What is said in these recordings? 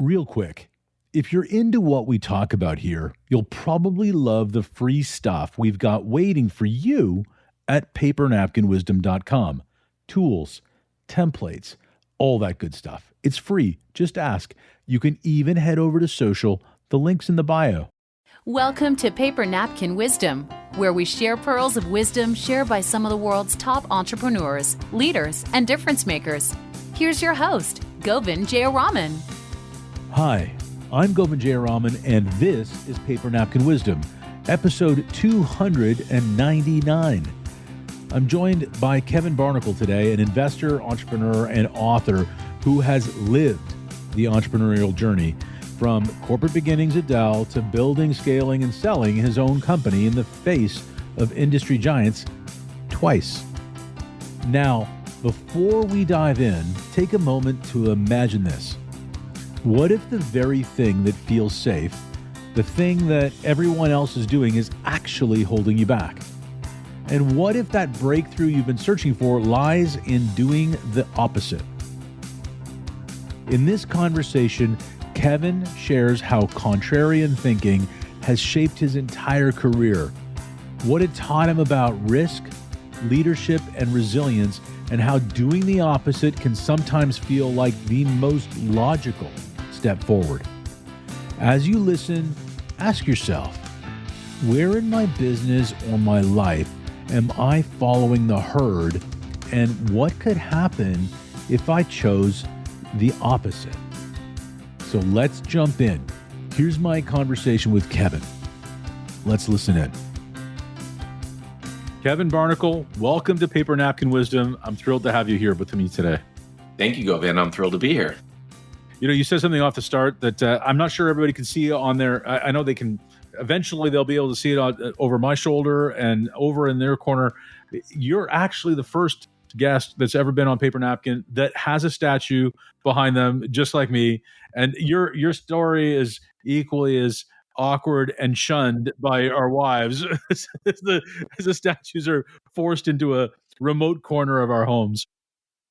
Real quick, if you're into what we talk about here, you'll probably love the free stuff we've got waiting for you at papernapkinwisdom.com. Tools, templates, all that good stuff. It's free. Just ask. You can even head over to social. The link's in the bio. Welcome to Paper Napkin Wisdom, where we share pearls of wisdom shared by some of the world's top entrepreneurs, leaders, and difference makers. Here's your host, Govindh Jayaraman. Hi, I'm Govindh Jayaraman, and this is Paper Napkin Wisdom, episode 299. I'm joined by Kevin Barnicle today, an investor, entrepreneur, and author who has lived the entrepreneurial journey from corporate beginnings at Dell to building, scaling, and selling his own company in the face of industry giants twice. Now, before we dive in, take a moment to imagine this. What if the very thing that feels safe, the thing that everyone else is doing, is actually holding you back? And what if that breakthrough you've been searching for lies in doing the opposite? In this conversation, Kevin shares how contrarian thinking has shaped his entire career, what it taught him about risk, leadership, and resilience, and how doing the opposite can sometimes feel like the most logical step forward. As you listen, ask yourself, where in my business or my life am I following the herd, and what could happen if I chose the opposite? So let's jump in. Here's my conversation with Kevin. Let's listen in. Kevin Barnicle, welcome to Paper Napkin Wisdom. I'm thrilled to have you here with me today. Thank you, Govindh. I'm thrilled to be here. You know, you said something off the start that I'm not sure everybody can see on there. I know they can. Eventually, they'll be able to see it over my shoulder and over in their corner. You're actually the first guest that's ever been on Paper Napkin that has a statue behind them, just like me. And your story is equally as awkward and shunned by our wives as the statues are forced into a remote corner of our homes.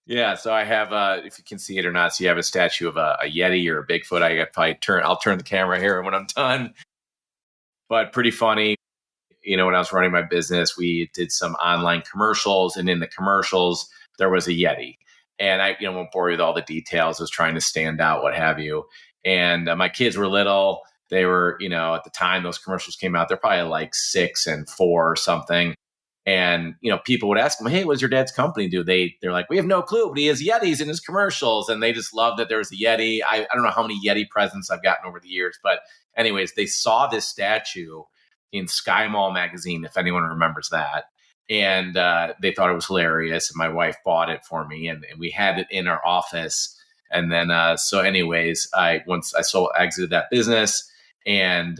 Yeah, so I have, if you can see it or not, so you have a statue of a Yeti or a Bigfoot. I'll turn the camera here when I'm done. But pretty funny, when I was running my business, we did some online commercials, and in the commercials, there was a Yeti. And I won't bore you with all the details. I was trying to stand out, what have you. And my kids were little. They were, at the time those commercials came out, they're probably like 6 and 4 or something. And, people would ask them, hey, what does your dad's company do? They're like, we have no clue, but he has Yetis in his commercials. And they just loved that there was a Yeti. I don't know how many Yeti presents I've gotten over the years. But anyways, they saw this statue in Sky Mall magazine, if anyone remembers that. And they thought it was hilarious. And my wife bought it for me. And we had it in our office. And then, anyways, once I exited that business, and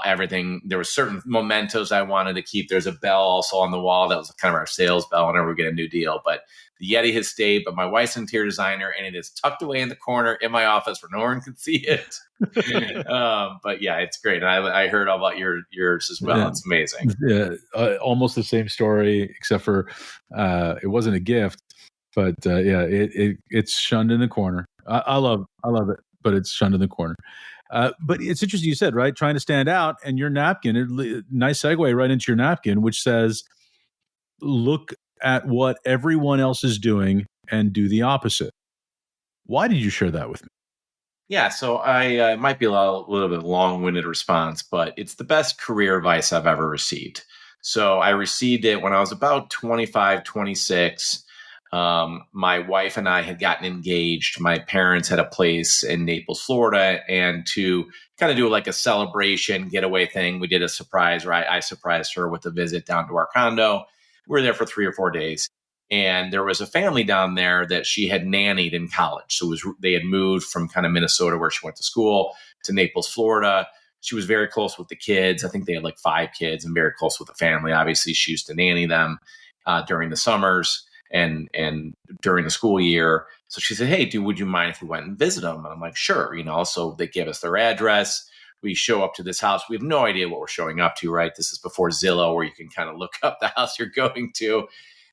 everything, there were certain mementos I wanted to keep. There's a bell also on the wall that was kind of our sales bell whenever we get a new deal. But the Yeti has stayed, but my wife's an interior designer, and it is tucked away in the corner in my office where no one can see it. But yeah, it's great. And I heard all about yours as well. Yeah. It's amazing. Yeah, almost the same story, except for it wasn't a gift, but it's shunned in the corner. I love it, but it's shunned in the corner. But it's interesting you said, right, trying to stand out, and your napkin, nice segue right into your napkin, which says, look at what everyone else is doing and do the opposite. Why did you share that with me? Yeah, so it might be a little bit long-winded response, but it's the best career advice I've ever received. So I received it when I was about 25, 26. My wife and I had gotten engaged. My parents had a place in Naples, Florida, and to kind of do like a celebration getaway thing, we did a surprise, right? I surprised her with a visit down to our condo. We were there for 3 or 4 days, and there was a family down there that she had nannied in college. So they had moved from kind of Minnesota, where she went to school, to Naples, Florida. She was very close with the kids. I think they had like 5 kids, and very close with the family. Obviously, she used to nanny them during the summers and during the school year. So she said, hey, would you mind if we went and visit them? And I'm like, sure. So they gave us their address. We show up to this house. We have no idea what we're showing up to, right? This is before Zillow, where you can kind of look up the house you're going to.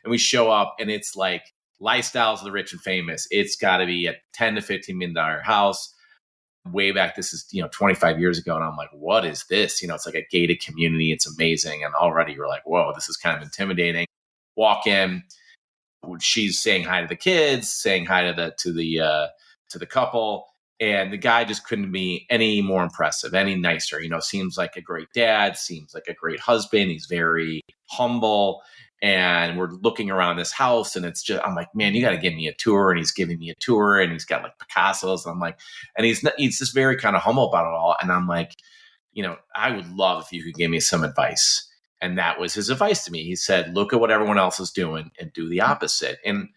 And we show up, and it's like lifestyles of the rich and famous. It's got to be a $10 to $15 million house. Way back, this is 25 years ago, and I'm like, what is this? It's like a gated community. It's amazing, and already you're like, whoa, this is kind of intimidating. Walk in, she's saying hi to the kids, saying hi to the couple, and the guy just couldn't be any more impressive, any nicer. Seems like a great dad, seems like a great husband. He's very humble. And we're looking around this house, and it's just, I'm like, man, you got to give me a tour. And he's giving me a tour, and he's got like Picasso's. And I'm like, and he's just very kind of humble about it all. And I'm like, I would love if you could give me some advice. And that was his advice to me. He said, look at what everyone else is doing and do the opposite. And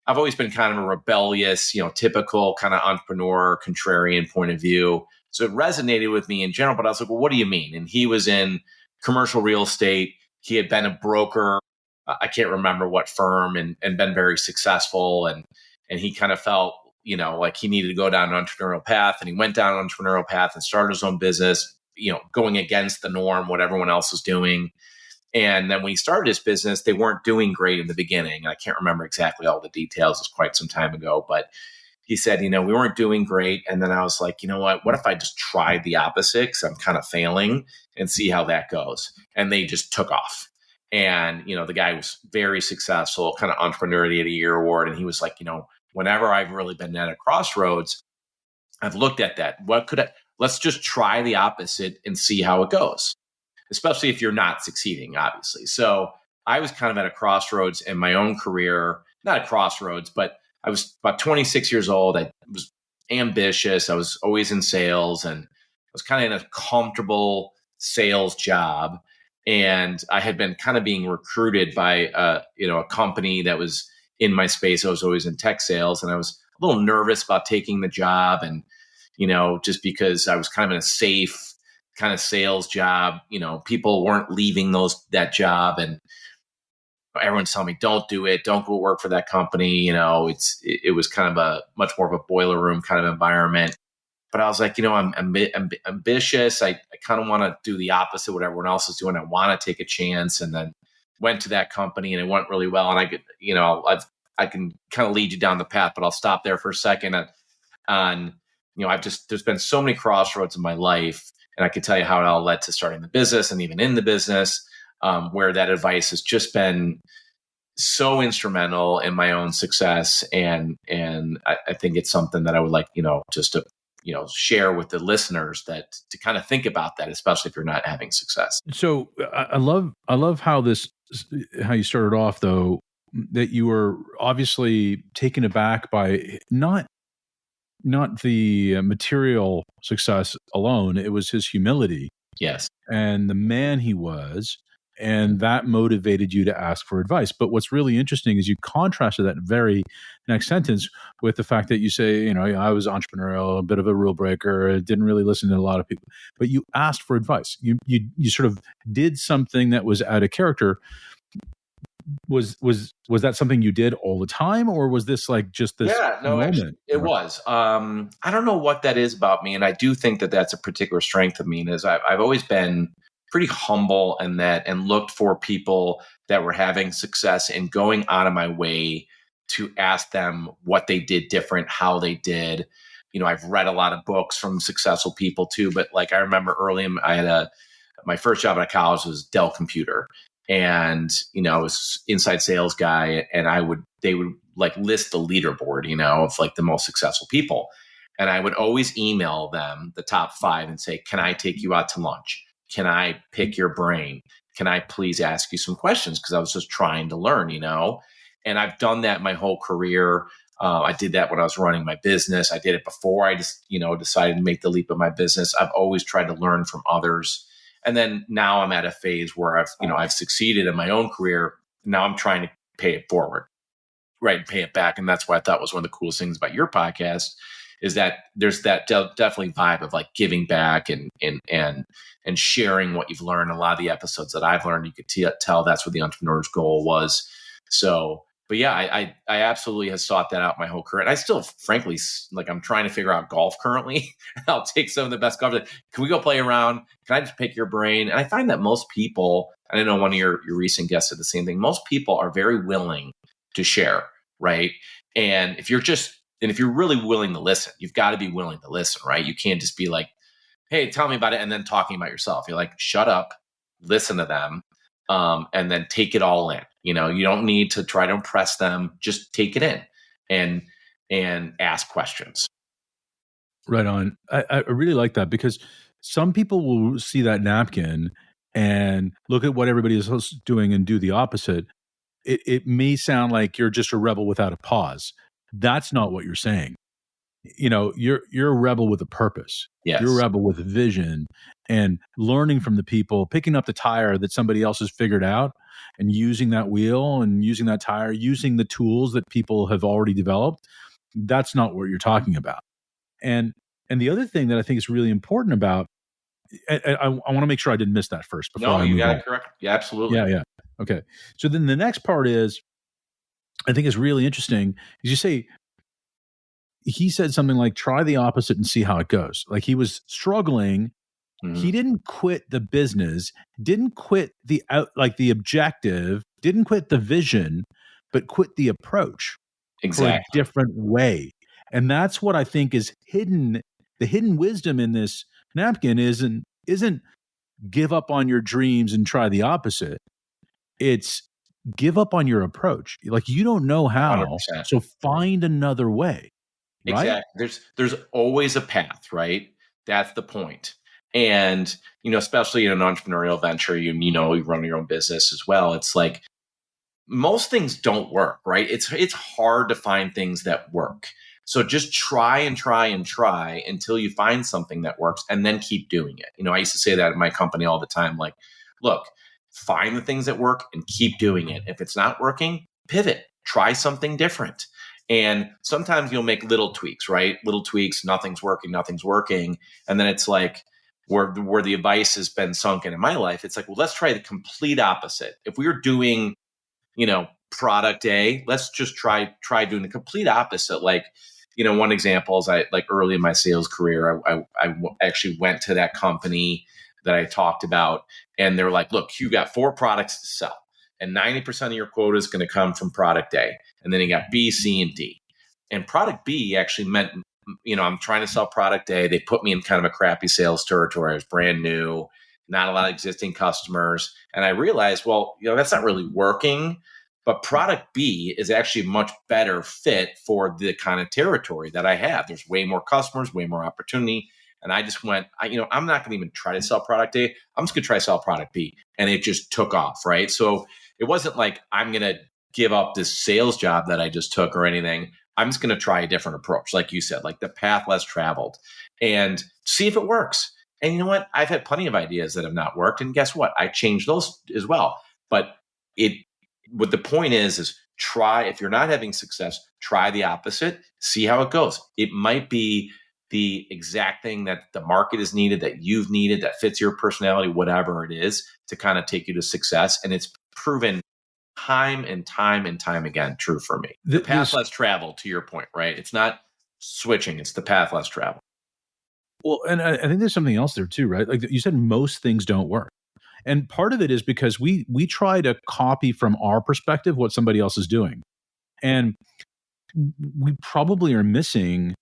I've always been kind of a rebellious, typical kind of entrepreneur, contrarian point of view. So it resonated with me in general. But I was like, well, what do you mean? And he was in commercial real estate. He had been a broker. I can't remember what firm, and been very successful. And he kind of felt, like he needed to go down an entrepreneurial path. And he went down an entrepreneurial path and started his own business, going against the norm, what everyone else was doing. And then when he started his business, they weren't doing great in the beginning. I can't remember exactly all the details. It's quite some time ago. But he said, we weren't doing great. And then I was like, you know what if I just tried the opposite, because I'm kind of failing, and see how that goes. And they just took off. And, the guy was very successful, kind of entrepreneur of the year award. And he was like, whenever I've really been at a crossroads, I've looked at that. Let's just try the opposite and see how it goes, especially if you're not succeeding, obviously. So I was kind of at a crossroads in my own career, not a crossroads, but I was about 26 years old. I was ambitious. I was always in sales, and I was kind of in a comfortable sales job. And I had been kind of being recruited by, a company that was in my space. I was always in tech sales, and I was a little nervous about taking the job. And, just because I was kind of in a safe kind of sales job, people weren't leaving that job, and everyone's telling me, don't do it. Don't go work for that company. It was kind of a much more of a boiler room kind of environment. But I was like, I'm ambitious. I kind of want to do the opposite of what everyone else is doing. I want to take a chance. And then went to that company, and it went really well. And I could, I can kind of lead you down the path, but I'll stop there for a second. There's been so many crossroads in my life, and I could tell you how it all led to starting the business, and even in the business, where that advice has just been so instrumental in my own success. And I think it's something that I would like, just to, share with the listeners, that to kind of think about that, especially if you're not having success. So I love how you started off, though, that you were obviously taken aback by not the material success alone. It was his humility. Yes. And the man he was, and that motivated you to ask for advice. But what's really interesting is you contrasted that very next sentence with the fact that you say, I was entrepreneurial, a bit of a rule breaker, didn't really listen to a lot of people, but you asked for advice. You sort of did something that was out of character. Was that something you did all the time, or was this like just this moment? Actually, it was. I don't know what that is about me, and I do think that that's a particular strength of me. Is I've always been pretty humble and looked for people that were having success, and going out of my way to ask them what they did different, how they did. I've read a lot of books from successful people too, but like I remember early, my first job out of college was Dell computer. And, I was inside sales guy, and they would like list the leaderboard, of like the most successful people. And I would always email them the top 5 and say, can I take you out to lunch? Can I pick your brain? Can I please ask you some questions? Because I was just trying to learn, and I've done that my whole career. I did that when I was running my business. I did it before I just, decided to make the leap of my business. I've always tried to learn from others. And then now I'm at a phase where I've succeeded in my own career. Now I'm trying to pay it forward, right? And pay it back. And that's what I thought was one of the coolest things about your podcast, is that there's that definitely vibe of like giving back and sharing what you've learned. A lot of the episodes that I've learned, you could tell that's what the entrepreneur's goal was. So, but yeah, I absolutely have sought that out my whole career. And I still, frankly, like I'm trying to figure out golf currently. I'll take some of the best golfers. Can we go play around? Can I just pick your brain? And I find that most people, and I know one of your recent guests said the same thing, most people are very willing to share. right? And if you're really willing to listen, you've got to be willing to listen, right? You can't just be like, hey, tell me about it, and then talking about yourself. You're like, shut up, listen to them, and then take it all in. You don't need to try to impress them. Just take it in and ask questions. Right on. I really like that, because some people will see that napkin and look at what everybody else is doing and do the opposite. It may sound like you're just a rebel without a pause. That's not what you're saying. You're a rebel with a purpose. Yes. You're a rebel with a vision, and learning from the people, picking up the tire that somebody else has figured out, and using that wheel and using that tire, using the tools that people have already developed. That's not what you're talking about. And the other thing that I think is really important about, I want to make sure I didn't miss that first. No, you got it correct. Yeah, absolutely. Yeah. Okay. So then the next part is, I think is really interesting, is you say, he said something like, try the opposite and see how it goes. Like, he was struggling. Mm-hmm. He didn't quit the business, didn't quit the objective, didn't quit the vision, but quit the approach. Exactly. For a different way. And that's what I think is hidden. The hidden wisdom in this napkin isn't give up on your dreams and try the opposite. It's give up on your approach. Like, you don't know how, 100%. So find another way. Right? Exactly. There's always a path, right? That's the point. And, especially in an entrepreneurial venture, you run your own business as well. It's like, most things don't work, right? It's hard to find things that work. So just try and try and try until you find something that works, and then keep doing it. I used to say that in my company all the time, like, look, find the things that work and keep doing it. If it's not working, pivot, try something different. And sometimes you'll make little tweaks, right? Little tweaks, nothing's working. And then it's like, where the advice has been sunken in my life, it's like, well, let's try the complete opposite. If we were doing product A, let's just try doing the complete opposite. Like, one example is early in my sales career, I actually went to that company that I talked about, and they're like, look, you got 4 products to sell, and 90% of your quota is going to come from product A. And then you got B, C, and D. And product B actually meant, I'm trying to sell product A. They put me in kind of a crappy sales territory. I was brand new, not a lot of existing customers. And I realized, well, that's not really working. But product B is actually a much better fit for the kind of territory that I have. There's way more customers, way more opportunity. And I just went, I'm not going to even try to sell product A. I'm just going to try to sell product B. And it just took off, right? So it wasn't like I'm going to give up this sales job that I just took or anything. I'm just going to try a different approach. Like you said, like the path less traveled, and see if it works. And you know what? I've had plenty of ideas that have not worked. And guess what? I changed those as well. But what the point is try, if you're not having success, try the opposite, see how it goes. It might be the exact thing that the market has needed, that you've needed, that fits your personality, whatever it is, to kind of take you to success. And it's proven time and time and time again true for me. The path less traveled, to your point, right? It's not switching, it's the path less traveled. Well, and I think there's something else there too, right? Like you said, most things don't work. And part of it is because we try to copy from our perspective what somebody else is doing. And we probably are missing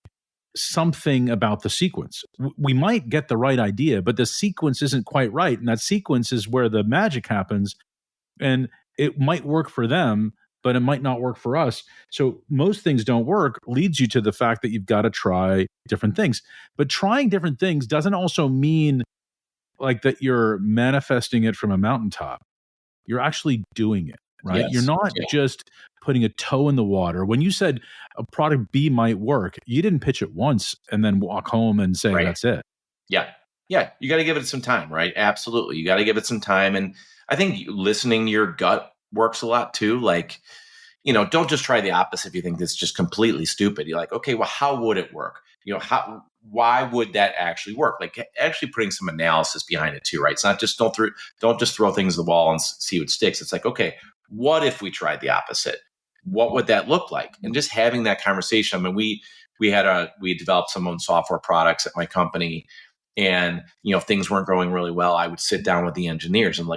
something about the sequence. We might get the right idea, but the sequence isn't quite right. And that sequence is where the magic happens. And it might work for them, but it might not work for us. So most things don't work leads you to the fact that you've got to try different things. But trying different things doesn't also mean like that you're manifesting it from a mountaintop. You're actually doing it, right? Yes. You're not just putting a toe in the water. When you said a product B might work, you didn't pitch it once and then walk home and say, that's it. Yeah. Yeah. You got to give it some time, right? Absolutely. You got to give it some time. And I think listening to your gut works a lot too. Like, don't just try the opposite if you think it's just completely stupid. You're like, okay, well, how would it work? Why would that actually work? Like actually putting some analysis behind it too, right? It's not just don't just throw things at the wall and see what sticks. It's like, okay, what if we tried the opposite? What would that look like? And just having that conversation. I mean, we developed some own software products at my company, And, if things weren't going really well, I would sit down with the engineers and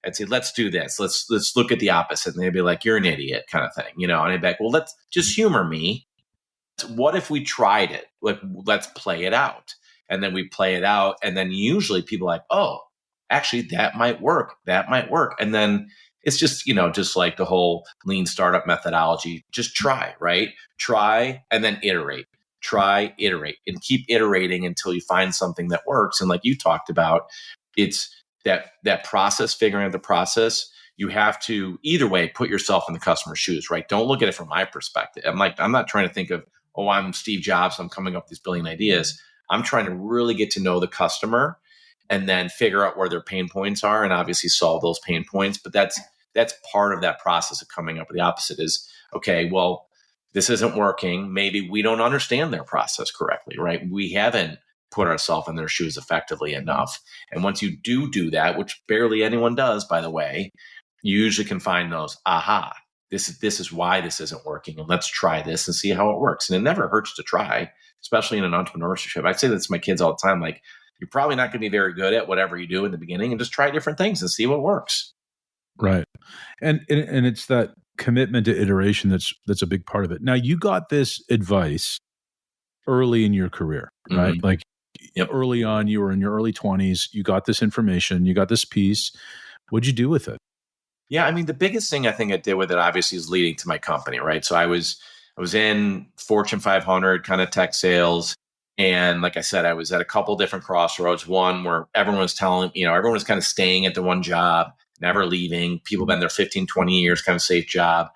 I'd say, let's do this. Let's look at the opposite. And they'd be like, you're an idiot kind of thing, and I'd be like, well, let's just humor me. What if we tried it? Let's play it out. And then we play it out. And then usually people are like, oh, actually that might work. That might work. And then it's just, just like the whole lean startup methodology, just try, right? Try and then iterate. Try, iterate, and keep iterating until you find something that works. And like you talked about, it's that process, figuring out the process. You have to either way put yourself in the customer's shoes, right? Don't look at it from my perspective. I'm not trying to think of, oh, I'm Steve Jobs, I'm coming up with these billion ideas. I'm trying to really get to know the customer and then figure out where their pain points are and obviously solve those pain points. But that's part of that process of coming up with the opposite is, okay, well, this isn't working. Maybe we don't understand their process correctly, right? We haven't put ourselves in their shoes effectively enough. And once you do that, which barely anyone does, by the way, you usually can find those, aha, this is why this isn't working. And let's try this and see how it works. And it never hurts to try, especially in an entrepreneurship. I say that to my kids all the time, like, you're probably not going to be very good at whatever you do in the beginning, and just try different things and see what works. Right. And it's that commitment to iteration that's a big part of it. Now, you got this advice early in your career, right? Mm-hmm. Like Yep. Early on, you were in your early 20s, you got this information, you got this piece. What'd you do with it? Yeah, I mean, the biggest thing I think I did with it obviously is leading to my company, right? So I was in Fortune 500 kind of tech sales. And like I said, I was at a couple different crossroads. One where everyone was telling, everyone was kind of staying at the one job, never leaving. People been there 15, 20 years, kind of safe job.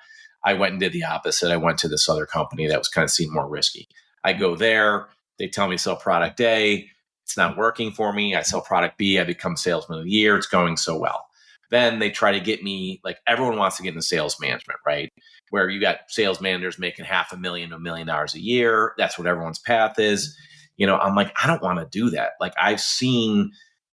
I went and did the opposite. I went to this other company that was kind of seen more risky. I go there. They tell me sell product A. It's not working for me. I sell product B. I become salesman of the year. It's going so well. Then they try to get me, like everyone wants to get into sales management, right? Where you got sales managers making $500,000 to $1 million a year. That's what everyone's path is. I'm like, I don't want to do that. Like I've seen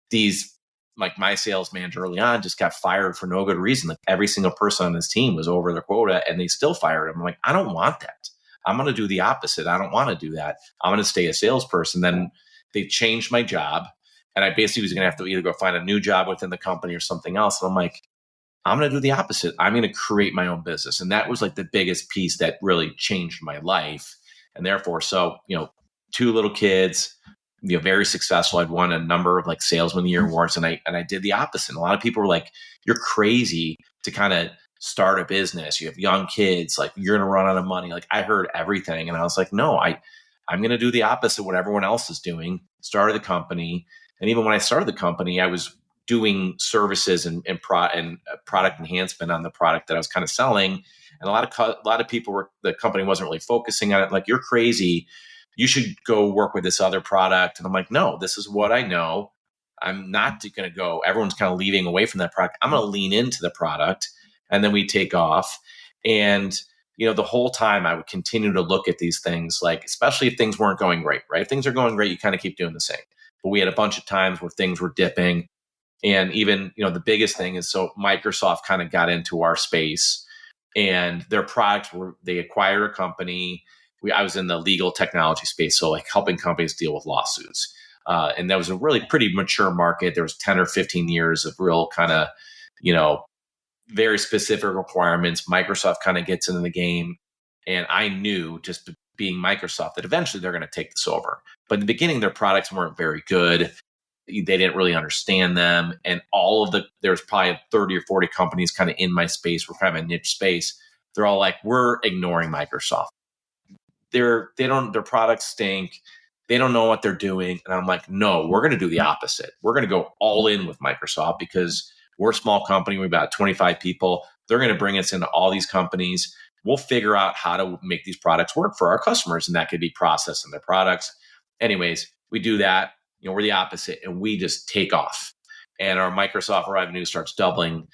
these, like my sales manager early on just got fired for no good reason. Like every single person on his team was over their quota and they still fired him. I'm like, I don't want that. I'm going to do the opposite. I don't want to do that. I'm going to stay a salesperson. Then they changed my job. And I basically was going to have to either go find a new job within the company or something else. And I'm like, I'm going to do the opposite. I'm going to create my own business. And that was like the biggest piece that really changed my life. And therefore, so, 2 little kids, very successful. I'd won a number of like salesman of the year awards. And I did the opposite. And a lot of people were like, you're crazy to kind of start a business. You have young kids, like you're going to run out of money. Like I heard everything. And I was like, no, I'm going to do the opposite of what everyone else is doing. Started the company. And even when I started the company, I was doing services and product enhancement on the product that I was kind of selling. And a lot of people the company wasn't really focusing on it. Like, you're crazy. You should go work with this other product. And I'm like, no, this is what I know. I'm not going to go. Everyone's kind of leading away from that product. I'm going to lean into the product. And then we take off. And, the whole time I would continue to look at these things, like, especially if things weren't going great, right? If things are going great, you kind of keep doing the same. But we had a bunch of times where things were dipping. And even, the biggest thing is, so Microsoft kind of got into our space and their products they acquired a company. I was in the legal technology space. So like helping companies deal with lawsuits. And that was a really pretty mature market. There was 10 or 15 years of real kind of, very specific requirements. Microsoft kind of gets into the game. And I knew, just being Microsoft, that eventually they're going to take this over. But in the beginning, their products weren't very good. They didn't really understand them. And there's probably 30 or 40 companies kind of in my space. We're kind of a niche space. They're all like, we're ignoring Microsoft. Their products stink. They don't know what they're doing. And I'm like, no, we're going to do the opposite. We're going to go all in with Microsoft because we're a small company. We're about 25 people. They're going to bring us into all these companies. We'll figure out how to make these products work for our customers. And that could be process in their products. Anyways, we do that. We're the opposite, and we just take off. And our Microsoft revenue starts doubling,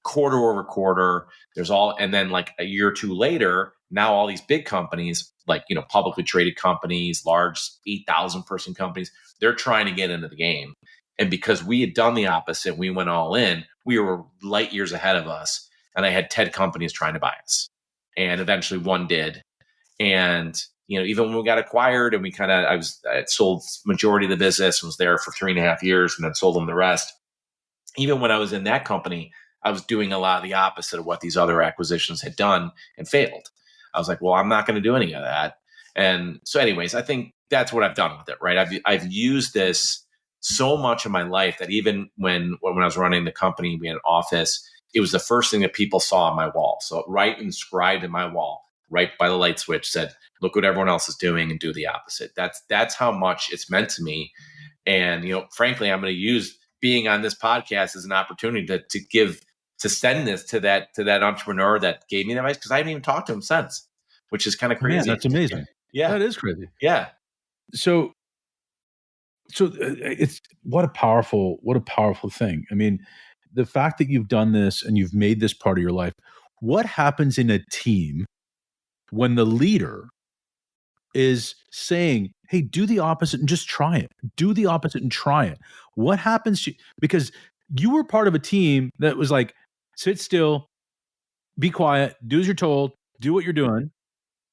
quarter over quarter. And then like a year or two later, now all these big companies, like, publicly traded companies, large 8,000 person companies, they're trying to get into the game. And because we had done the opposite, we went all in, we were light years ahead of us. And I had 10 companies trying to buy us. And eventually one did. And, even when we got acquired and I had sold majority of the business and was there for 3.5 years and then sold them the rest. Even when I was in that company, I was doing a lot of the opposite of what these other acquisitions had done and failed. I was like, well, I'm not going to do any of that. And so anyways, I think that's what I've done with it, right? I've used this so much in my life that even when I was running the company, we had an office, it was the first thing that people saw on my wall. So right inscribed in my wall, right by the light switch said, look what everyone else is doing and do the opposite. That's how much it's meant to me. And, frankly, I'm going to use being on this podcast as an opportunity to send this to that entrepreneur that gave me that advice, because I haven't even talked to him since, which is kind of crazy. Man, that's amazing. Yeah. That is crazy. Yeah. So it's what a powerful thing. I mean, the fact that you've done this and you've made this part of your life, what happens in a team when the leader is saying, hey, do the opposite and just try it. Do the opposite and try it. What happens because you were part of a team that was like, sit still, be quiet, do as you're told, do what you're doing.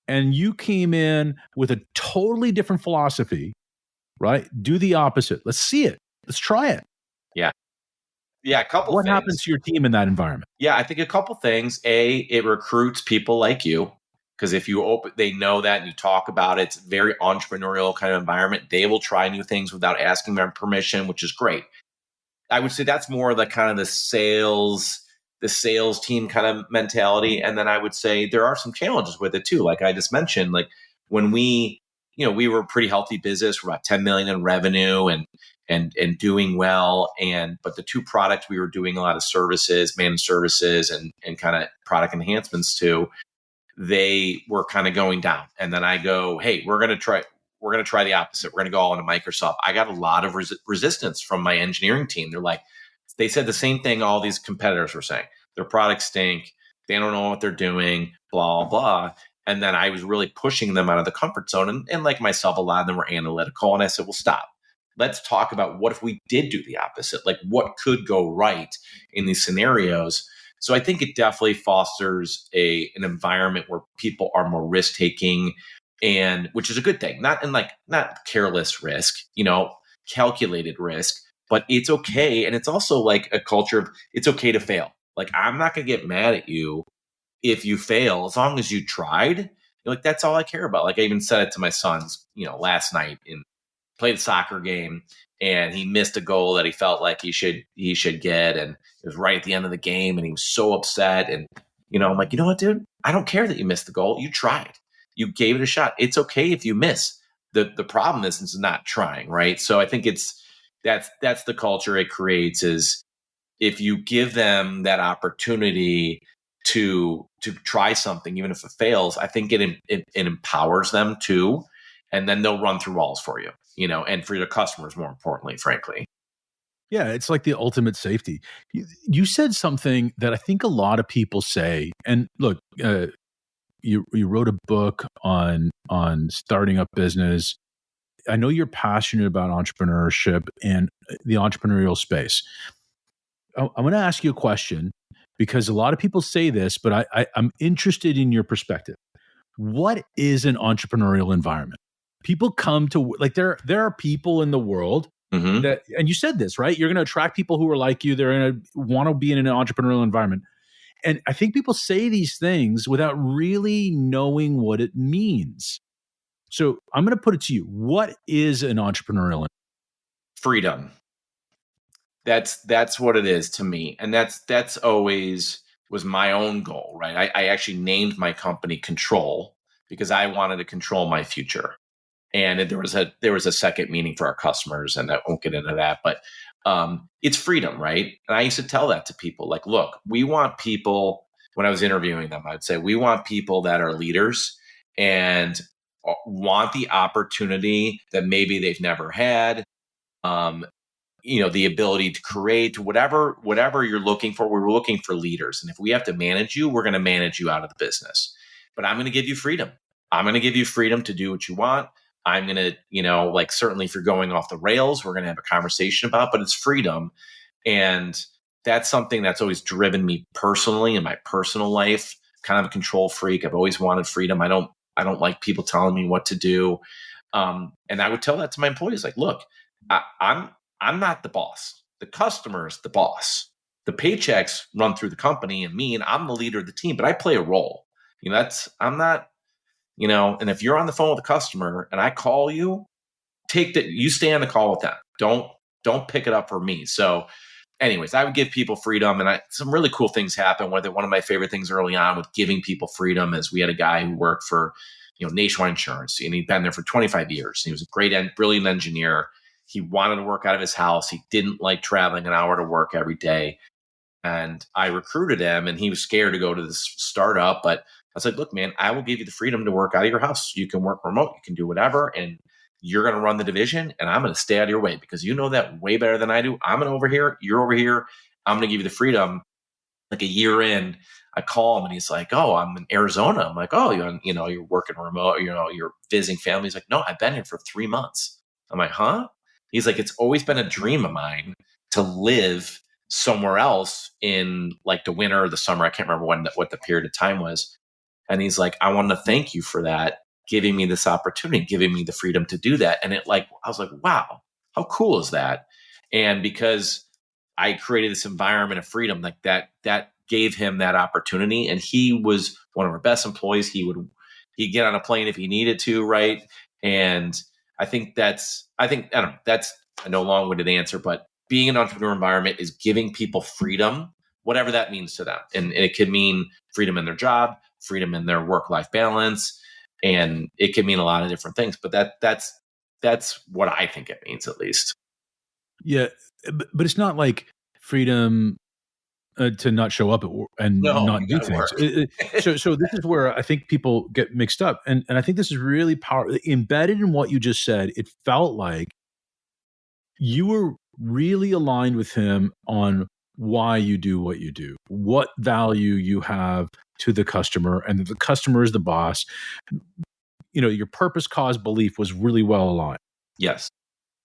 And you came in with a totally different philosophy, right? Do the opposite. Let's see it. Let's try it. Yeah. Yeah. What happens to your team in that environment? Yeah. I think a couple things. It recruits people like you. Because if they know that and you talk about it, it's a very entrepreneurial kind of environment. They will try new things without asking their permission, which is great. I would say that's more the kind of the sales team kind of mentality. And then I would say there are some challenges with it too. Like I just mentioned, like when we were a pretty healthy business, we're about 10 million in revenue and doing well. But the two products we were doing a lot of services, managed services and kind of product enhancements to, they were kind of going down. And then I go, hey, we're going to try the opposite. We're going to go all into Microsoft. I got a lot of resistance from my engineering team. They said the same thing all these competitors were saying. Their products stink. They don't know what they're doing, blah, blah. And then I was really pushing them out of the comfort zone. And like myself, a lot of them were analytical. And I said, well, stop. Let's talk about what if we did do the opposite? Like what could go right in these scenarios? So I think it definitely fosters an environment where people are more risk taking, and which is a good thing. Not careless risk, calculated risk, but it's okay. And it's also like a culture of it's okay to fail. Like I'm not going to get mad at you if you fail as long as you tried. Like that's all I care about. Like I even said it to my sons, last night played a soccer game. And he missed a goal that he felt like he should get, and it was right at the end of the game, and he was so upset. And I'm like, you know what, dude? I don't care that you missed the goal. You tried. You gave it a shot. It's okay if you miss. The problem is not trying, right? So I think that's the culture it creates. Is if you give them that opportunity to try something, even if it fails, I think it empowers them too, and then they'll run through walls for you. And for your customers, more importantly, frankly. Yeah, it's like the ultimate safety. You said something that I think a lot of people say, and look, you wrote a book on starting up business. I know you're passionate about entrepreneurship and the entrepreneurial space. I'm going to ask you a question because a lot of people say this, but I'm interested in your perspective. What is an entrepreneurial environment? People come to there are people in the world that, and you said this, right? You're going to attract people who are like you. They're going to want to be in an entrepreneurial environment. And I think people say these things without really knowing what it means. So I'm going to put it to you. What is an entrepreneurial? Freedom. That's what it is to me. And that's always was my own goal, right? I actually named my company Control because I wanted to control my future. And there was a second meaning for our customers, and I won't get into that, but it's freedom, right? And I used to tell that to people, like, look, we want people, when I was interviewing them, I'd say, we want people that are leaders and want the opportunity that maybe they've never had, the ability to create whatever you're looking for. We're looking for leaders. And if we have to manage you, we're going to manage you out of the business. But I'm going to give you freedom. I'm going to give you freedom to do what you want. I'm going to, certainly if you're going off the rails, we're going to have a conversation about, but it's freedom. And that's something that's always driven me personally in my personal life, kind of a control freak. I've always wanted freedom. I I don't like people telling me what to do. And I would tell that to my employees, like, look, I'm not the boss. The customer's the boss. The paychecks run through the company and me, and I'm the leader of the team, but I play a role. I'm not, and if you're on the phone with a customer and I call you, you stay on the call with them. Don't pick it up for me. So anyways, I would give people freedom, and some really cool things happen. One of my favorite things early on with giving people freedom is we had a guy who worked for, Nationwide Insurance, and he'd been there for 25 years. He was a great brilliant engineer. He wanted to work out of his house. He didn't like traveling an hour to work every day. And I recruited him, and he was scared to go to this startup. But I was like, look, man, I will give you the freedom to work out of your house. You can work remote. You can do whatever. And you're going to run the division, and I'm going to stay out of your way because you know that way better than I do. I'm over here. You're over here. I'm going to give you the freedom. Like a year in, I call him and he's like, oh, I'm in Arizona. I'm like, oh, you're working remote, you're visiting family. He's like, no, I've been here for 3 months. I'm like, huh? He's like, it's always been a dream of mine to live somewhere else in like the winter or the summer. I can't remember what the period of time was. And he's like, I want to thank you for that, giving me this opportunity, giving me the freedom to do that. And I was like, wow, how cool is that? And because I created this environment of freedom like that gave him that opportunity. And he was one of our best employees. He'd get on a plane if he needed to. Right. And I don't know, that's a no long-winded answer, but being an entrepreneur environment is giving people freedom, whatever that means to them. And it could mean freedom in their job, freedom in their work-life balance. And it can mean a lot of different things, but that's what I think it means, at least. Yeah, but it's not like freedom to not show up and not do things. So this is where I think people get mixed up, and I think this is really powerful. Embedded in what you just said, it felt like you were really aligned with him on why you do what you do, what value you have to the customer, and the customer is the boss. Your purpose, cause, belief was really well aligned. Yes.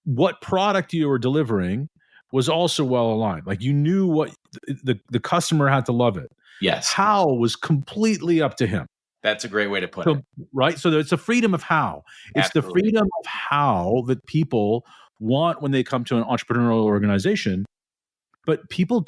What product you were delivering was also well aligned. Like you knew what the customer had to love it. Yes. How was completely up to him. That's a great way to put it. Right. So it's a freedom of how. It's Absolutely. The freedom of how that people want when they come to an entrepreneurial organization. But people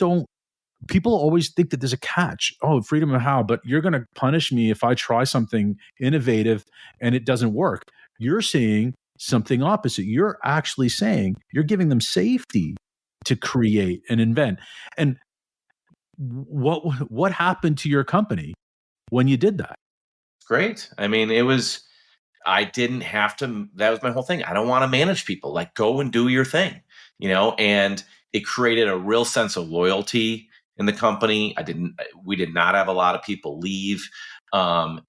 always think that there's a catch. Oh, freedom of how, but you're going to punish me if I try something innovative and it doesn't work. You're saying something opposite. You're actually saying you're giving them safety to create and invent. And what happened to your company when you did that? Great. I mean, I didn't have to, that was my whole thing. I don't want to manage people. Like, go and do your thing, and it created a real sense of loyalty in the company. We did not have a lot of people leave. And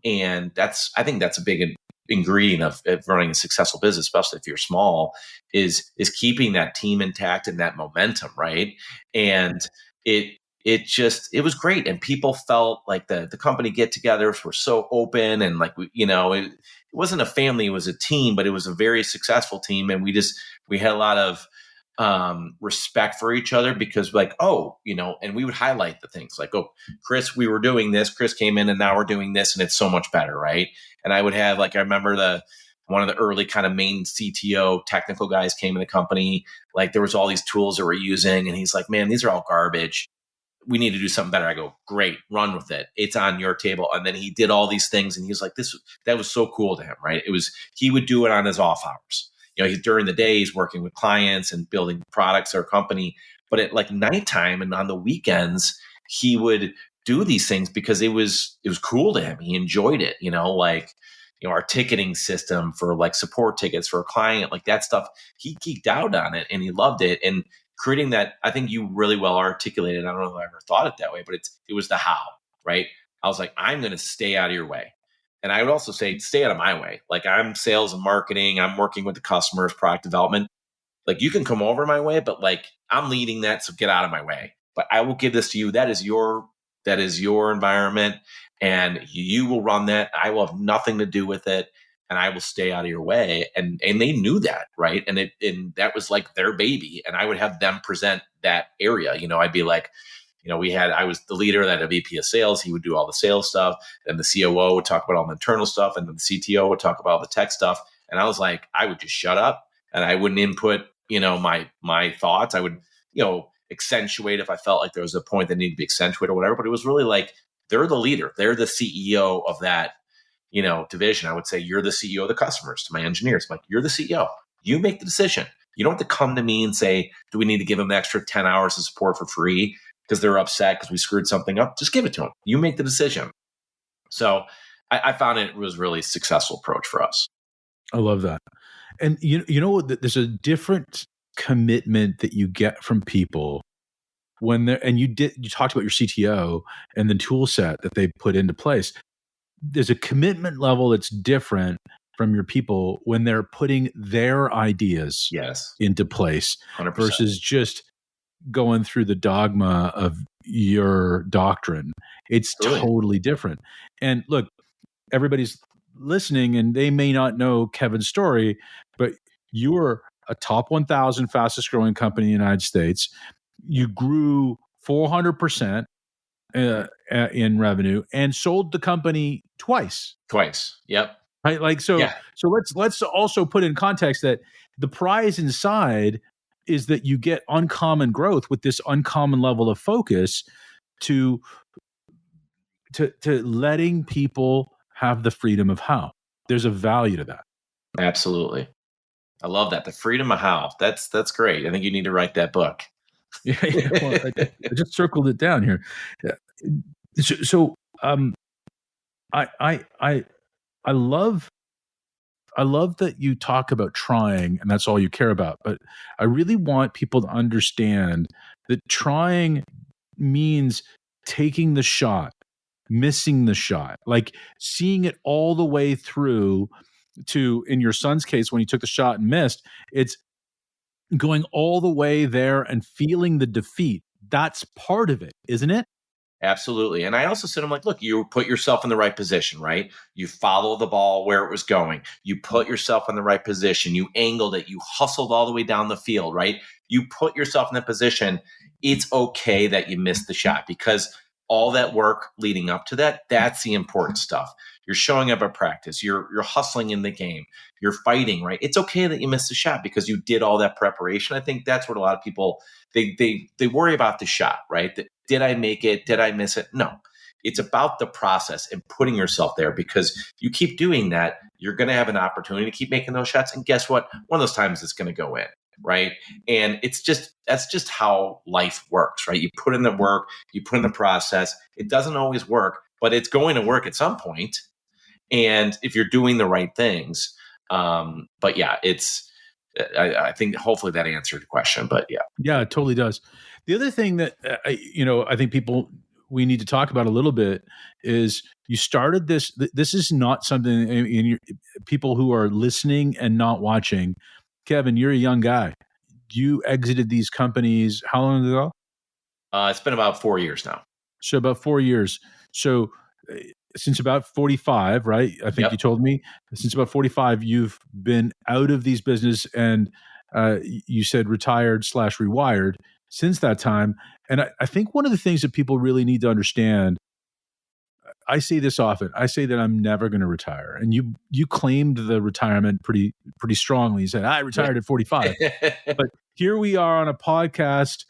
I think that's a big ingredient of running a successful business, especially if you're small, is keeping that team intact and that momentum. Right. And it was great. And people felt like the company get-togethers were so open, and like, it wasn't a family, it was a team, but it was a very successful team. And we had a lot of respect for each other because and we would highlight the things like, oh, Chris, we were doing this, Chris came in and now we're doing this and it's so much better. Right. And I would have, I remember one of the early kind of main CTO technical guys came in the company, like there was all these tools that we're using. And he's like, man, these are all garbage. We need to do something better. I go, great, run with it. It's on your table. And then he did all these things and he was like, that was so cool to him. Right. He would do it on his off hours. During the day, he's working with clients and building products or company. But at like nighttime and on the weekends, he would do these things because it was cool to him. He enjoyed it, our ticketing system for like support tickets for a client, like that stuff. He geeked out on it and he loved it. And creating that, I think you really well articulated. I don't know if I ever thought it that way, but it was the how, right? I was like, I'm going to stay out of your way. And I would also say, stay out of my way. Like, I'm sales and marketing. I'm working with the customers, product development. Like, you can come over my way, but like, I'm leading that. So get out of my way. But I will give this to you. That is your environment, and you will run that. I will have nothing to do with it, and I will stay out of your way. And they knew that, right? And that was like their baby. And I would have them present that area. I'd be like, I was the leader, that a VP of sales. He would do all the sales stuff. And the COO would talk about all the internal stuff. And then the CTO would talk about all the tech stuff. And I was like, I would just shut up and I wouldn't input, my thoughts. I would, accentuate if I felt like there was a point that needed to be accentuated or whatever. But it was really like, they're the leader. They're the CEO of that, division. I would say, you're the CEO of the customers. To my engineers, I'm like, you're the CEO. You make the decision. You don't have to come to me and say, do we need to give them an extra 10 hours of support for free because they're upset because we screwed something up? Just give it to them. You make the decision. So I found it was really a successful approach for us. I love that. And there's a different commitment that you get from people when they're, and you talked about your CTO and the tool set that they put into place. There's a commitment level that's different from your people when they're putting their ideas into place 100%. Versus just going through the dogma of your doctrine. It's totally different. And look, everybody's listening and they may not know Kevin's story, but you're a top 1,000 fastest growing company in the United States. You grew 400% in revenue and sold the company twice. Yep. Right. So let's also put in context that the prize inside is that you get uncommon growth with this uncommon level of focus to letting people have the freedom of how. There's a value to that. Absolutely. I love that. The freedom of how. That's great. I think you need to write that book. Well, I just circled it down here. So I love that you talk about trying and that's all you care about. But I really want people to understand that trying means taking the shot, missing the shot, like seeing it all the way through to, in your son's case, when he took the shot and missed, it's going all the way there and feeling the defeat. That's part of it, isn't it? Absolutely. And I also said, I'm like, look, you put yourself in the right position, right? You follow the ball where it was going. You put yourself in the right position. You angled it. You hustled all the way down the field, right? You put yourself in that position. It's okay that you missed the shot because all that work leading up to that, that's the important stuff. You're showing up at practice. You're hustling in the game. You're fighting, right? It's okay that you missed the shot because you did all that preparation. I think that's what a lot of people, they worry about the shot, right? Did I make it? Did I miss it? No, it's about the process and putting yourself there because you keep doing that. You're going to have an opportunity to keep making those shots. And guess what? One of those times it's going to go in, right? And that's just how life works, right? You put in the work, you put in the process. It doesn't always work, but it's going to work at some point. And if you're doing the right things, but yeah, I think hopefully that answered the question, but yeah. Yeah, it totally does. The other thing that, I think we need to talk about a little bit is you started this is not something in people who are listening and not watching. Kevin, you're a young guy. You exited these companies how long ago? It's been about 4 years now. So about 4 years. So since about 45, right? I think you told me since about 45, you've been out of these business and you said retired/rewired since that time. And I think one of the things that people really need to understand, I say this often, I say that I'm never going to retire. And you claimed the retirement pretty strongly. You said, I retired at 45. But here we are on a podcast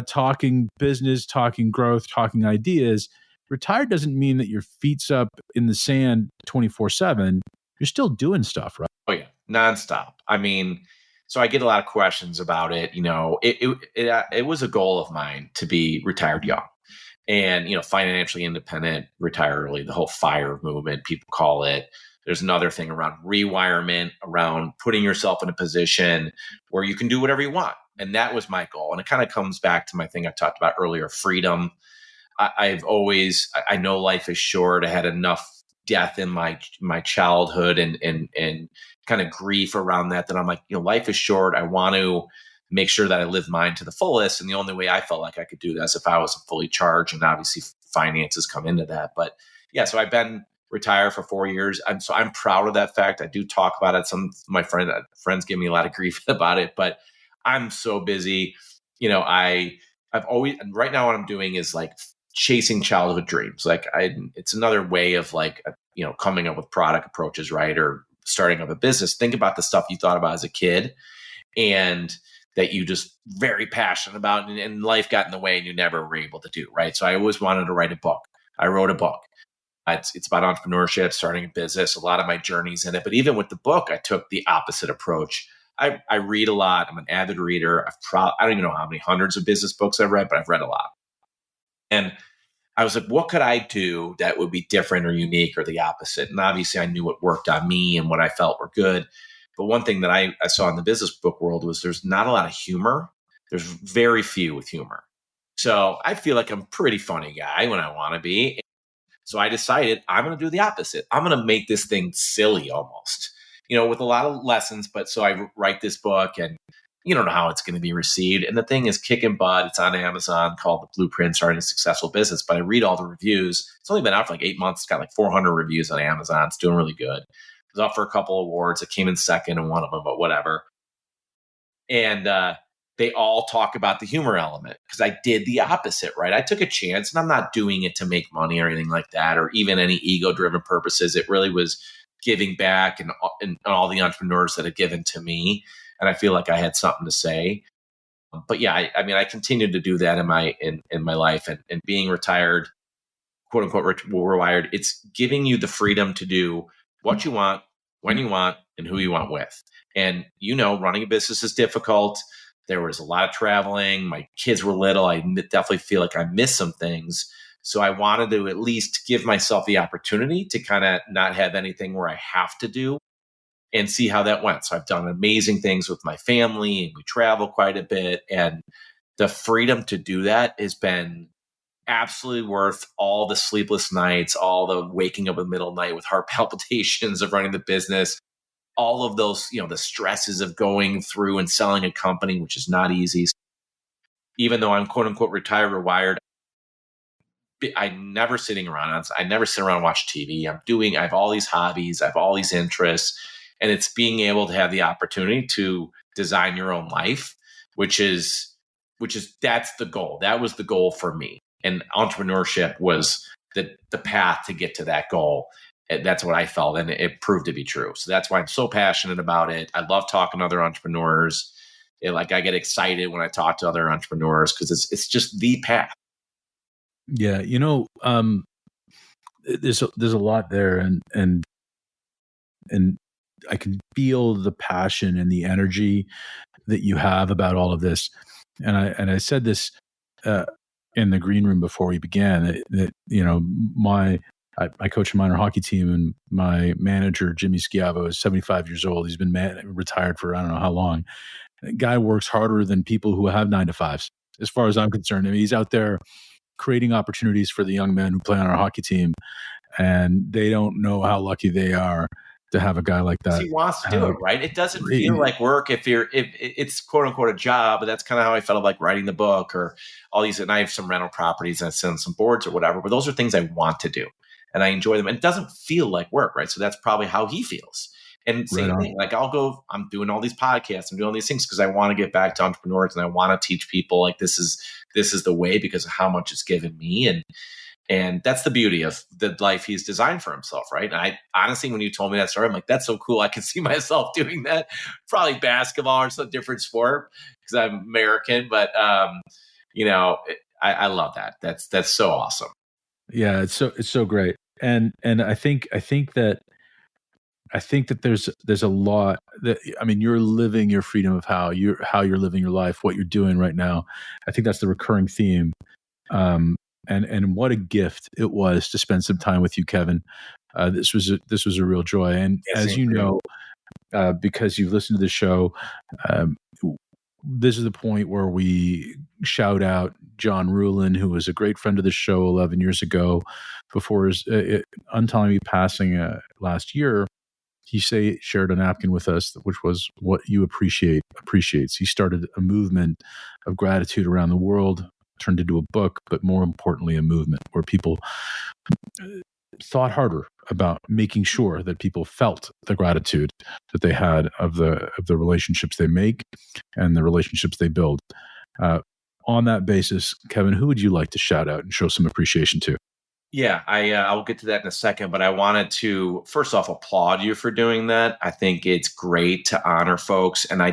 talking business, talking growth, talking ideas. Retired doesn't mean that your feet's up in the sand 24/7. You're still doing stuff, right? Oh yeah, nonstop. I mean, so I get a lot of questions about it. It was a goal of mine to be retired young and, financially independent, retire early, the whole FIRE movement, people call it. There's another thing around rewirement, around putting yourself in a position where you can do whatever you want. And that was my goal. And it kind of comes back to my thing I talked about earlier, freedom. I know life is short. I had enough death in my childhood and kind of grief around that I'm like, life is short. I want to make sure that I live mine to the fullest. And the only way I felt like I could do that is if I was fully charged, and obviously finances come into that. But yeah, so I've been retired for 4 years. I'm proud of that fact. I do talk about it. Some of my friends give me a lot of grief about it, but I'm so busy. and right now what I'm doing is like chasing childhood dreams. Like it's another way of like, coming up with product approaches, right? Or starting up a business. Think about the stuff you thought about as a kid and that you just very passionate about, and life got in the way and you never were able to do, right? So I always wanted to write a book. I wrote a book. It's about entrepreneurship, starting a business, a lot of my journeys in it. But even with the book, I took the opposite approach. I read a lot. I'm an avid reader. I don't even know how many hundreds of business books I've read, but I've read a lot. And I was like, what could I do that would be different or unique or the opposite? And obviously I knew what worked on me and what I felt were good. But one thing that I saw in the business book world was there's not a lot of humor. There's very few with humor. So I feel like I'm a pretty funny guy when I want to be. So I decided I'm going to do the opposite. I'm going to make this thing silly almost, with a lot of lessons. But so I write this book and you don't know how it's going to be received. And the thing is kicking butt. It's on Amazon called The Blueprint Starting a Successful Business. But I read all the reviews. It's only been out for like 8 months. It's got like 400 reviews on Amazon. It's doing really good. It was up for a couple awards. It came in second in one of them, but whatever. And they all talk about the humor element because I did the opposite, right? I took a chance, and I'm not doing it to make money or anything like that, or even any ego-driven purposes. It really was giving back and all the entrepreneurs that had given to me. And I feel like I had something to say. But yeah, I continued to do that in my life, and being retired, quote unquote, retired. It's giving you the freedom to do what you want, when you want, and who you want with. And running a business is difficult. There was a lot of traveling. My kids were little. I definitely feel like I missed some things. So I wanted to at least give myself the opportunity to kind of not have anything where I have to do and see how that went. So I've done amazing things with my family, and we travel quite a bit. And the freedom to do that has been absolutely worth all the sleepless nights, all the waking up in the middle of the night with heart palpitations of running the business, all of those, the stresses of going through and selling a company, which is not easy. Even though I'm quote unquote retired or wired, I never sit around and watch TV. I have all these hobbies. I have all these interests. And it's being able to have the opportunity to design your own life, which is that's the goal. That was the goal for me. And entrepreneurship was the path to get to that goal. That's what I felt, and it proved to be true. So that's why I'm so passionate about it. I love talking to other entrepreneurs. I get excited when I talk to other entrepreneurs because it's just the path. Yeah, there's a lot there, and I can feel the passion and the energy that you have about all of this. And I said this in the green room before we began that I coach a minor hockey team, and my manager, Jimmy Schiavo, is 75 years old. He's been retired for I don't know how long. The guy works harder than people who have 9-to-5s, as far as I'm concerned. He's out there creating opportunities for the young men who play on our hockey team, and they don't know how lucky they are to have a guy like that. He wants to do it, right? It doesn't feel like work if it's quote unquote a job, but that's kind of how I felt like writing the book or all these. And I have some rental properties and I sit on some boards or whatever, but those are things I want to do and I enjoy them. And it doesn't feel like work, right? So that's probably how he feels. And same thing, like I'm doing all these podcasts, I'm doing all these things because I want to get back to entrepreneurs and I want to teach people like this is the way because of how much it's given me. And that's the beauty of the life he's designed for himself, right? And I honestly, when you told me that story, I'm like, that's so cool. I can see myself doing that. Probably basketball or some different sport because I'm American, but I love that. That's so awesome. Yeah, it's so great. And I think that there's a lot that, you're living your freedom of how you're living your life, what you're doing right now. I think that's the recurring theme. And what a gift it was to spend some time with you, Kevin. This was a real joy. And as you know, because you've listened to the show, this is the point where we shout out John Rulin, who was a great friend of the show 11 years ago, before his untimely passing last year. He shared a napkin with us, which was what you appreciates. He started a movement of gratitude around the world, turned into a book, but more importantly, a movement where people thought harder about making sure that people felt the gratitude that they had of the relationships they make and the relationships they build. on that basis, Kevin, who would you like to shout out and show some appreciation to? Yeah, I'll get to that in a second, but I wanted to first off applaud you for doing that. I think it's great to honor folks, and I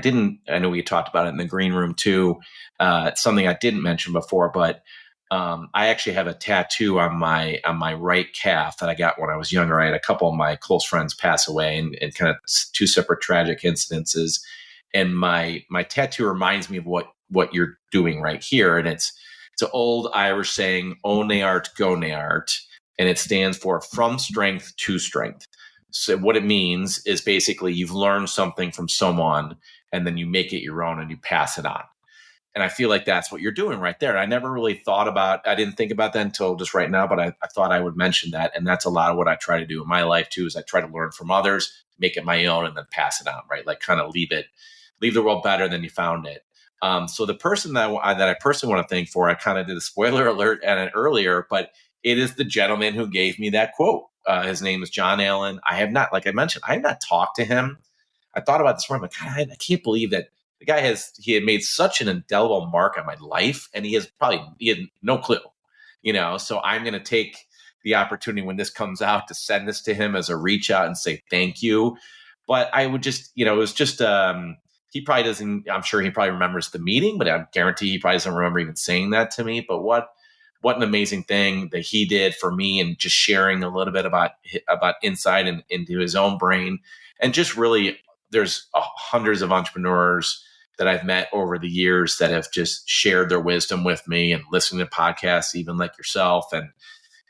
know we talked about it in the green room too. It's something I didn't mention before, but I actually have a tattoo on my right calf that I got when I was younger. I had a couple of my close friends pass away in kind of two separate tragic incidences, and my tattoo reminds me of what you're doing right here, and it's an old Irish saying, "One art, go art," and it stands for from strength to strength. So what it means is basically you've learned something from someone, and then you make it your own and you pass it on. And I feel like that's what you're doing right there. I never really I didn't think about that until just right now, but I thought I would mention that. And that's a lot of what I try to do in my life too, is I try to learn from others, make it my own, and then pass it on, right? Like kind of leave the world better than you found it. So the person that I personally want to thank for, I kind of did a spoiler alert at it earlier, but it is the gentleman who gave me that quote. His name is John Allen. Like I mentioned, I have not talked to him. I thought about this morning, like, God, I can't believe that the guy he had made such an indelible mark on my life, and he had no clue, so I'm going to take the opportunity when this comes out to send this to him as a reach out and say, thank you. But I would just, it was just, he probably doesn't, I'm sure he probably remembers the meeting, but I guarantee he probably doesn't remember even saying that to me. But what an amazing thing that he did for me, and just sharing a little bit about insight into his own brain. And just really, there's hundreds of entrepreneurs that I've met over the years that have just shared their wisdom with me and listened to podcasts, even like yourself. And,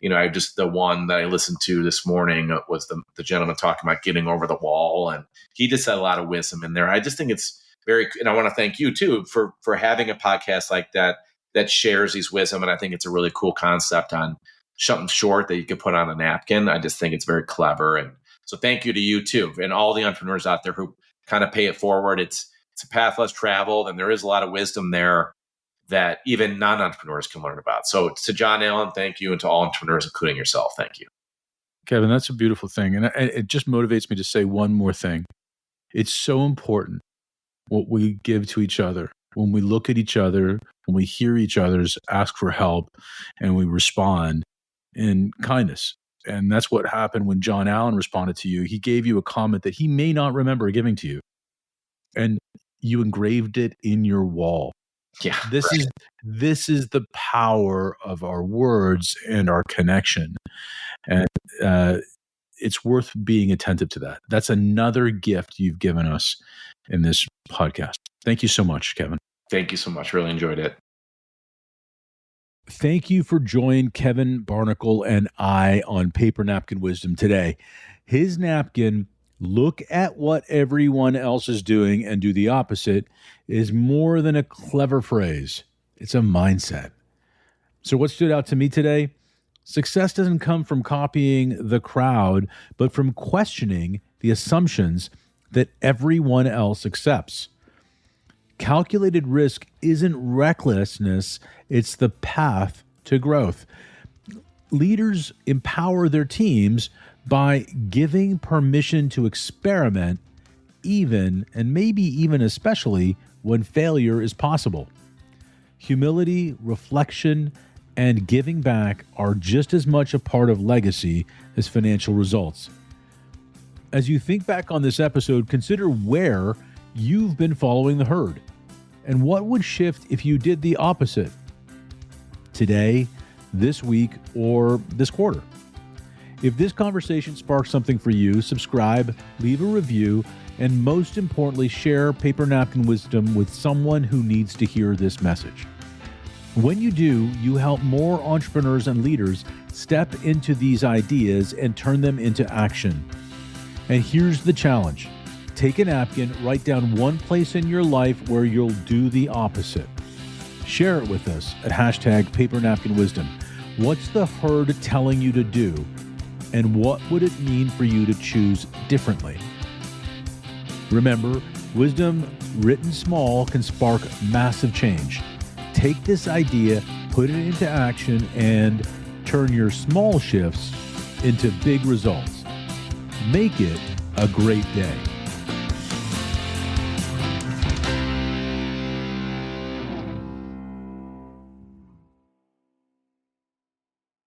the one that I listened to this morning was the gentleman talking about getting over the wall. And he just had a lot of wisdom in there. I just think it's and I want to thank you too for having a podcast like that shares these wisdom. And I think it's a really cool concept on something short that you could put on a napkin. I just think it's very clever. And so thank you to you too. And all the entrepreneurs out there who kind of pay it forward. It's a path less traveled, and there is a lot of wisdom there that even non-entrepreneurs can learn about. So to John Allen, thank you. And to all entrepreneurs, including yourself, thank you. Kevin, that's a beautiful thing. And it just motivates me to say one more thing. It's so important what we give to each other. When we look at each other, when we hear each other's ask for help, and we respond in kindness. And that's what happened when John Allen responded to you. He gave you a comment that he may not remember giving to you, and you engraved it in your wall. Yeah, this is the power of our words and our connection. And it's worth being attentive to that. That's another gift you've given us in this podcast. Thank you so much, Kevin. Thank you so much. Really enjoyed it. Thank you for joining Kevin Barnicle and I on Paper Napkin Wisdom today. His napkin, look at what everyone else is doing and do the opposite, is more than a clever phrase. It's a mindset. So what stood out to me today? Success doesn't come from copying the crowd, but from questioning the assumptions that everyone else accepts. Calculated risk isn't recklessness, it's the path to growth. Leaders empower their teams by giving permission to experiment, even and maybe even especially when failure is possible. Humility, reflection, and giving back are just as much a part of legacy as financial results. As you think back on this episode, consider where you've been following the herd, and what would shift if you did the opposite today, this week, or this quarter. If this conversation sparks something for you, subscribe, leave a review, and most importantly, share Paper Napkin Wisdom with someone who needs to hear this message. When you do, you help more entrepreneurs and leaders step into these ideas and turn them into action. And here's the challenge. Take a napkin, write down one place in your life where you'll do the opposite. Share it with us at #PaperNapkinWisdom. What's the herd telling you to do? And what would it mean for you to choose differently? Remember, wisdom written small can spark massive change. Take this idea, put it into action, and turn your small shifts into big results. Make it a great day.